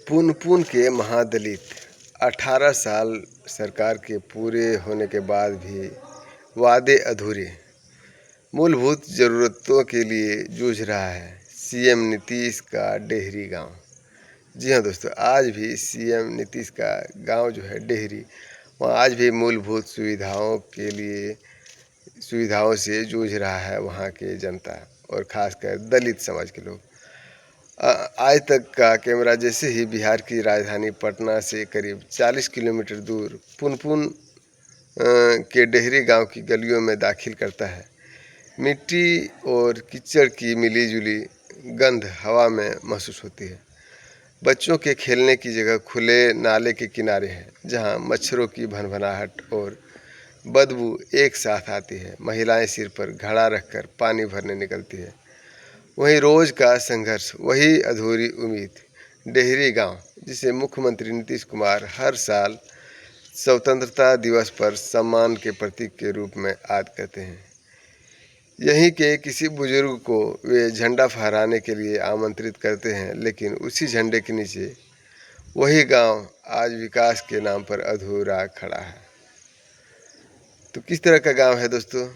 पुनपुन के महादलित 18 साल सरकार के पूरे होने के बाद भी वादे अधूरे, मूलभूत ज़रूरतों के लिए जूझ रहा है सीएम नीतीश का डेहरी गांव। जी हाँ दोस्तों, आज भी सीएम नीतीश का गांव जो है डेहरी, वहाँ आज भी मूलभूत सुविधाओं से जूझ रहा है वहाँ के जनता और ख़ासकर दलित समाज के लोग। आज तक का कैमरा जैसे ही बिहार की राजधानी पटना से करीब 40 किलोमीटर दूर पुनपुन के डेहरी गांव की गलियों में दाखिल करता है, मिट्टी और कीचड़ की मिलीजुली गंध हवा में महसूस होती है। बच्चों के खेलने की जगह खुले नाले के किनारे है, जहां मच्छरों की भनभनाहट और बदबू एक साथ आती है। महिलाएं सिर पर घड़ा रखकर पानी भरने निकलती है। वही रोज का संघर्ष, वही अधूरी उम्मीद। डेहरी गांव, जिसे मुख्यमंत्री नीतीश कुमार हर साल स्वतंत्रता दिवस पर सम्मान के प्रतीक के रूप में याद करते हैं। यहीं के किसी बुजुर्ग को वे झंडा फहराने के लिए आमंत्रित करते हैं, लेकिन उसी झंडे के नीचे वही गांव आज विकास के नाम पर अधूरा खड़ा है। तो किस तरह का गांव है दोस्तों,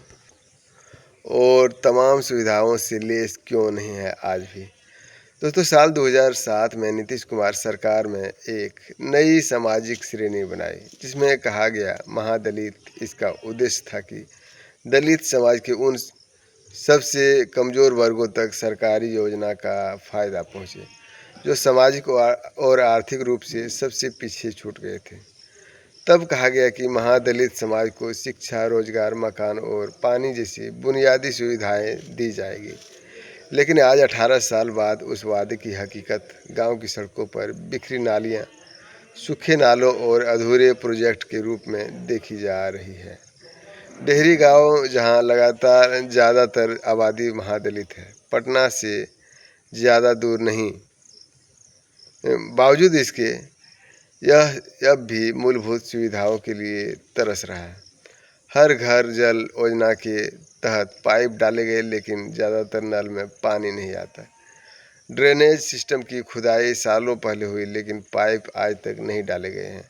और तमाम सुविधाओं से लैस क्यों नहीं है आज भी? दोस्तों, साल 2007 में नीतीश कुमार सरकार में एक नई सामाजिक श्रेणी बनाई, जिसमें कहा गया महादलित। इसका उद्देश्य था कि दलित समाज के उन सबसे कमज़ोर वर्गों तक सरकारी योजना का फ़ायदा पहुंचे, जो सामाजिक और आर्थिक रूप से सबसे पीछे छूट गए थे। तब कहा गया कि महादलित समाज को शिक्षा, रोजगार, मकान और पानी जैसी बुनियादी सुविधाएं दी जाएगी। लेकिन आज 18 साल बाद उस वादे की हकीकत गांव की सड़कों पर बिखरी नालियां, सूखे नालों और अधूरे प्रोजेक्ट के रूप में देखी जा रही है। डेहरी गांव, जहां लगातार ज़्यादातर आबादी महादलित है, पटना से ज़्यादा दूर नहीं, बावजूद इसके यह अब भी मूलभूत सुविधाओं के लिए तरस रहा है। हर घर जल योजना के तहत पाइप डाले गए, लेकिन ज़्यादातर नल में पानी नहीं आता। ड्रेनेज सिस्टम की खुदाई सालों पहले हुई, लेकिन पाइप आज तक नहीं डाले गए हैं।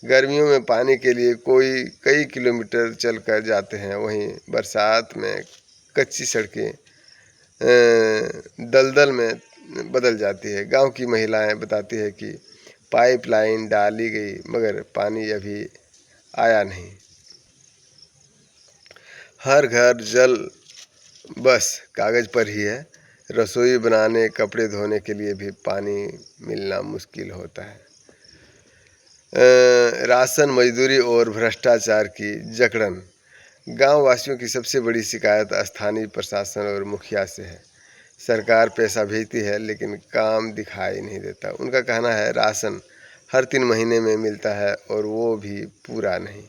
गर्मियों में पानी के लिए कई किलोमीटर चलकर जाते हैं। वहीं बरसात में कच्ची सड़कें दलदल में बदल जाती है। गांव की महिलाएं बताती है कि पाइपलाइन डाली गई, मगर पानी अभी आया नहीं। हर घर जल बस कागज़ पर ही है। रसोई बनाने, कपड़े धोने के लिए भी पानी मिलना मुश्किल होता है। राशन, मजदूरी और भ्रष्टाचार की जकड़न। गांव वासियों की सबसे बड़ी शिकायत स्थानीय प्रशासन और मुखिया से है। सरकार पैसा भेजती है, लेकिन काम दिखाई नहीं देता। उनका कहना है राशन हर 3 महीने में मिलता है, और वो भी पूरा नहीं।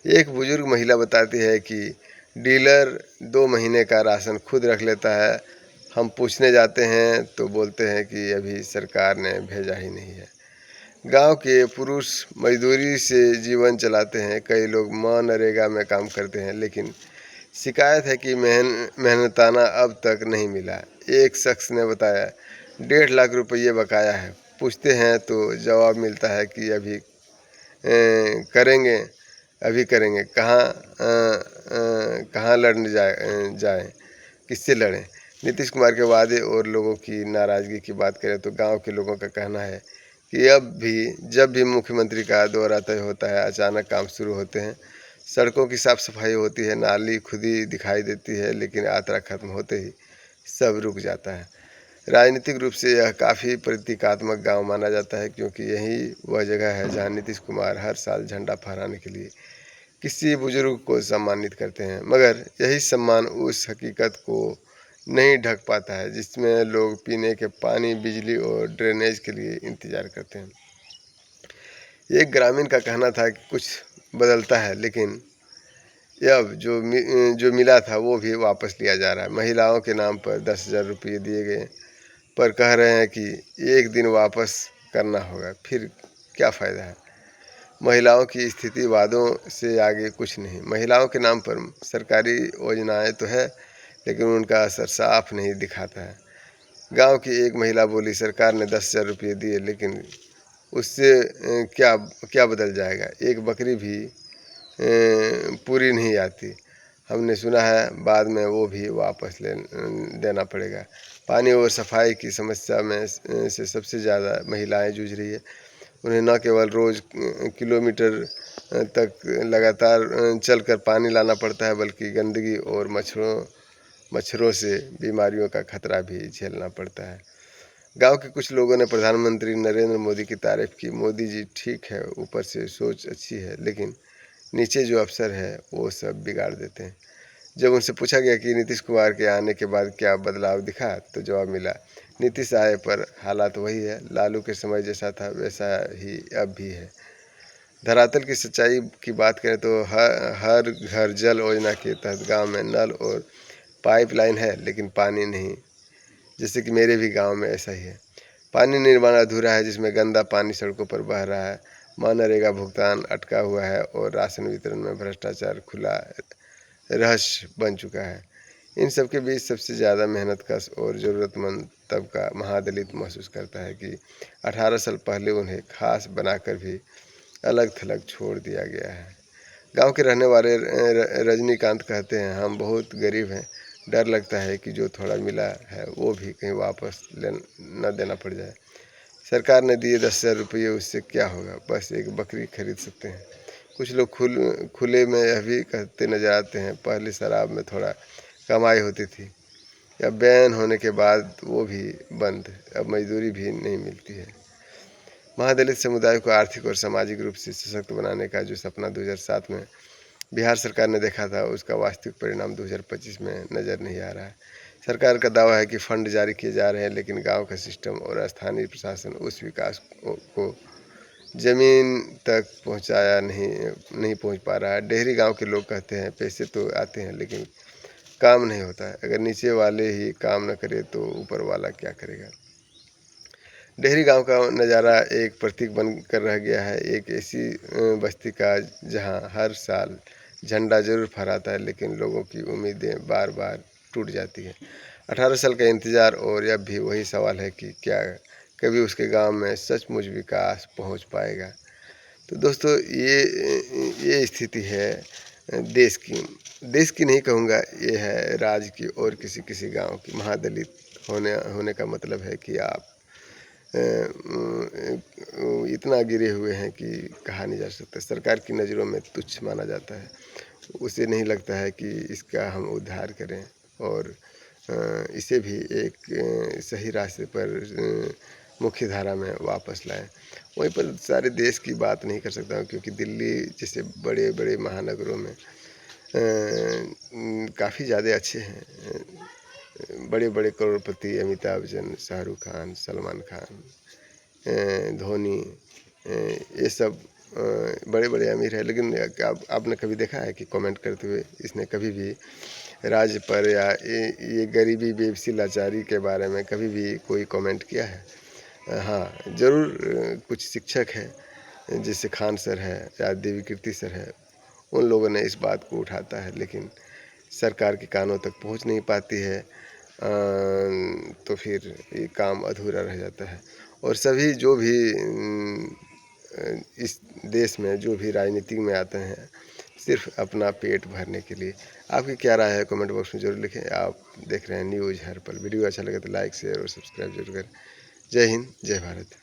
एक बुजुर्ग महिला बताती है कि डीलर 2 महीने का राशन खुद रख लेता है। हम पूछने जाते हैं तो बोलते हैं कि अभी सरकार ने भेजा ही नहीं है। गांव के पुरुष मजदूरी से जीवन चलाते हैं। कई लोग मनरेगा में काम करते हैं, लेकिन शिकायत है कि मेहनताना अब तक नहीं मिला। एक शख्स ने बताया 1.5 लाख रुपये बकाया है। पूछते हैं तो जवाब मिलता है कि अभी करेंगे। कहाँ लड़ने जाएं, किससे लड़ें? नीतीश कुमार के वादे और लोगों की नाराज़गी की बात करें तो गांव के लोगों का कहना है कि जब भी मुख्यमंत्री का दौरा तय होता है, अचानक काम शुरू होते हैं। सड़कों की साफ सफाई होती है, नाली खुदी दिखाई देती है, लेकिन यात्रा खत्म होते ही सब रुक जाता है। राजनीतिक रूप से यह काफ़ी प्रतीकात्मक गांव माना जाता है, क्योंकि यही वह जगह है जहां नीतीश कुमार हर साल झंडा फहराने के लिए किसी बुजुर्ग को सम्मानित करते हैं। मगर यही सम्मान उस हकीकत को नहीं ढक पाता है जिसमें लोग पीने के पानी, बिजली और ड्रेनेज के लिए इंतज़ार करते हैं। एक ग्रामीण का कहना था कि कुछ बदलता है, लेकिन अब जो मिला था वो भी वापस लिया जा रहा है। महिलाओं के नाम पर 10,000 रुपये दिए गए, पर कह रहे हैं कि एक दिन वापस करना होगा, फिर क्या फ़ायदा है? महिलाओं की स्थिति वादों से आगे कुछ नहीं। महिलाओं के नाम पर सरकारी योजनाएं तो है, लेकिन उनका असर साफ नहीं दिखाता है। गांव की एक महिला बोली, सरकार ने 10,000 रुपये दिए, लेकिन उससे क्या क्या बदल जाएगा? एक बकरी भी पूरी नहीं आती। हमने सुना है बाद में वो भी वापस देना पड़ेगा। पानी और सफाई की समस्या में से सबसे ज़्यादा महिलाएं जूझ रही है। उन्हें न केवल रोज़ किलोमीटर तक लगातार चलकर पानी लाना पड़ता है, बल्कि गंदगी और मच्छरों से बीमारियों का खतरा भी झेलना पड़ता है। गांव के कुछ लोगों ने प्रधानमंत्री नरेंद्र मोदी की तारीफ की। मोदी जी ठीक है, ऊपर से सोच अच्छी है, लेकिन नीचे जो अफसर है वो सब बिगाड़ देते हैं। जब उनसे पूछा गया कि नीतीश कुमार के आने के बाद क्या बदलाव दिखा, तो जवाब मिला, नीतीश आए पर हालात वही है, लालू के समय जैसा था वैसा ही अब भी है। धरातल की सच्चाई की बात करें तो हर घर जल योजना के तहत गांव में नल और पाइपलाइन है, लेकिन पानी नहीं। जैसे कि मेरे भी गांव में ऐसा ही है। पानी निर्माण अधूरा है, जिसमें गंदा पानी सड़कों पर बह रहा है। मनरेगा भुगतान अटका हुआ है और राशन वितरण में भ्रष्टाचार खुला रहस्य बन चुका है। इन सब के बीच सबसे ज़्यादा मेहनतकश और ज़रूरतमंद तबका महादलित महसूस करता है कि 18 साल पहले उन्हें खास बनाकर भी अलग थलग छोड़ दिया गया है। गांव के रहने वाले रजनीकांत कहते हैं, हम बहुत गरीब हैं, डर लगता है कि जो थोड़ा मिला है वो भी कहीं वापस न देना पड़ जाए। सरकार ने दिए 10,000 रुपये, उससे क्या होगा? बस एक बकरी खरीद सकते हैं। कुछ लोग खुले में यह भी कहते नजर आते हैं, पहले शराब में थोड़ा कमाई होती थी, या बैन होने के बाद वो भी बंद, अब मजदूरी भी नहीं मिलती है। महादलित समुदाय को आर्थिक और सामाजिक रूप से सशक्त बनाने का जो सपना 2007 में बिहार सरकार ने देखा था, उसका वास्तविक परिणाम 2025 में नज़र नहीं आ रहा है। सरकार का दावा है कि फंड जारी किए जा रहे हैं, लेकिन गांव का सिस्टम और स्थानीय प्रशासन उस विकास को जमीन तक नहीं पहुंच पा रहा है। डेहरी गांव के लोग कहते हैं, पैसे तो आते हैं लेकिन काम नहीं होता है। अगर नीचे वाले ही काम न करे तो ऊपर वाला क्या करेगा? डेहरी गांव का नज़ारा एक प्रतीक बनकर रह गया है, एक ऐसी बस्ती का जहां हर साल झंडा जरूर फहराता है, लेकिन लोगों की उम्मीदें बार बार टूट जाती हैं। 18 साल का इंतज़ार, और अब भी वही सवाल है कि क्या कभी उसके गांव में सचमुच विकास पहुंच पाएगा? तो दोस्तों, ये स्थिति है देश की नहीं कहूँगा, ये है राज्य की और किसी किसी गांव की। महादलित होने का मतलब है कि आप इतना गिरे हुए हैं कि कहा नहीं जा सकता। सरकार की नज़रों में तुच्छ माना जाता है। उसे नहीं लगता है कि इसका हम उद्धार करें और इसे भी एक सही रास्ते पर मुख्य धारा में वापस लाएं। वहीं पर सारे देश की बात नहीं कर सकता हूँ, क्योंकि दिल्ली जैसे बड़े बड़े महानगरों में काफ़ी ज़्यादा अच्छे हैं। बड़े बड़े करोड़पति अमिताभ बच्चन, शाहरुख खान, सलमान खान, धोनी, ये सब बड़े बड़े अमीर हैं। लेकिन आपने कभी देखा है कि कमेंट करते हुए इसने कभी भी राज्य पर या ये गरीबी बेबसी लाचारी के बारे में कभी भी कोई कमेंट किया है? हाँ, ज़रूर कुछ शिक्षक हैं, जैसे खान सर है या देवीकीर्ति सर है, उन लोगों ने इस बात को उठाता है, लेकिन सरकार के कानों तक पहुंच नहीं पाती है। तो फिर ये काम अधूरा रह जाता है। और सभी जो भी इस देश में जो भी राजनीति में आते हैं, सिर्फ अपना पेट भरने के लिए। आपकी क्या राय है? कमेंट बॉक्स में जरूर लिखें। आप देख रहे हैं न्यूज़ हर पल। वीडियो अच्छा लगे तो लाइक शेयर और सब्सक्राइब जरूर करें। जय हिंद, जय भारत।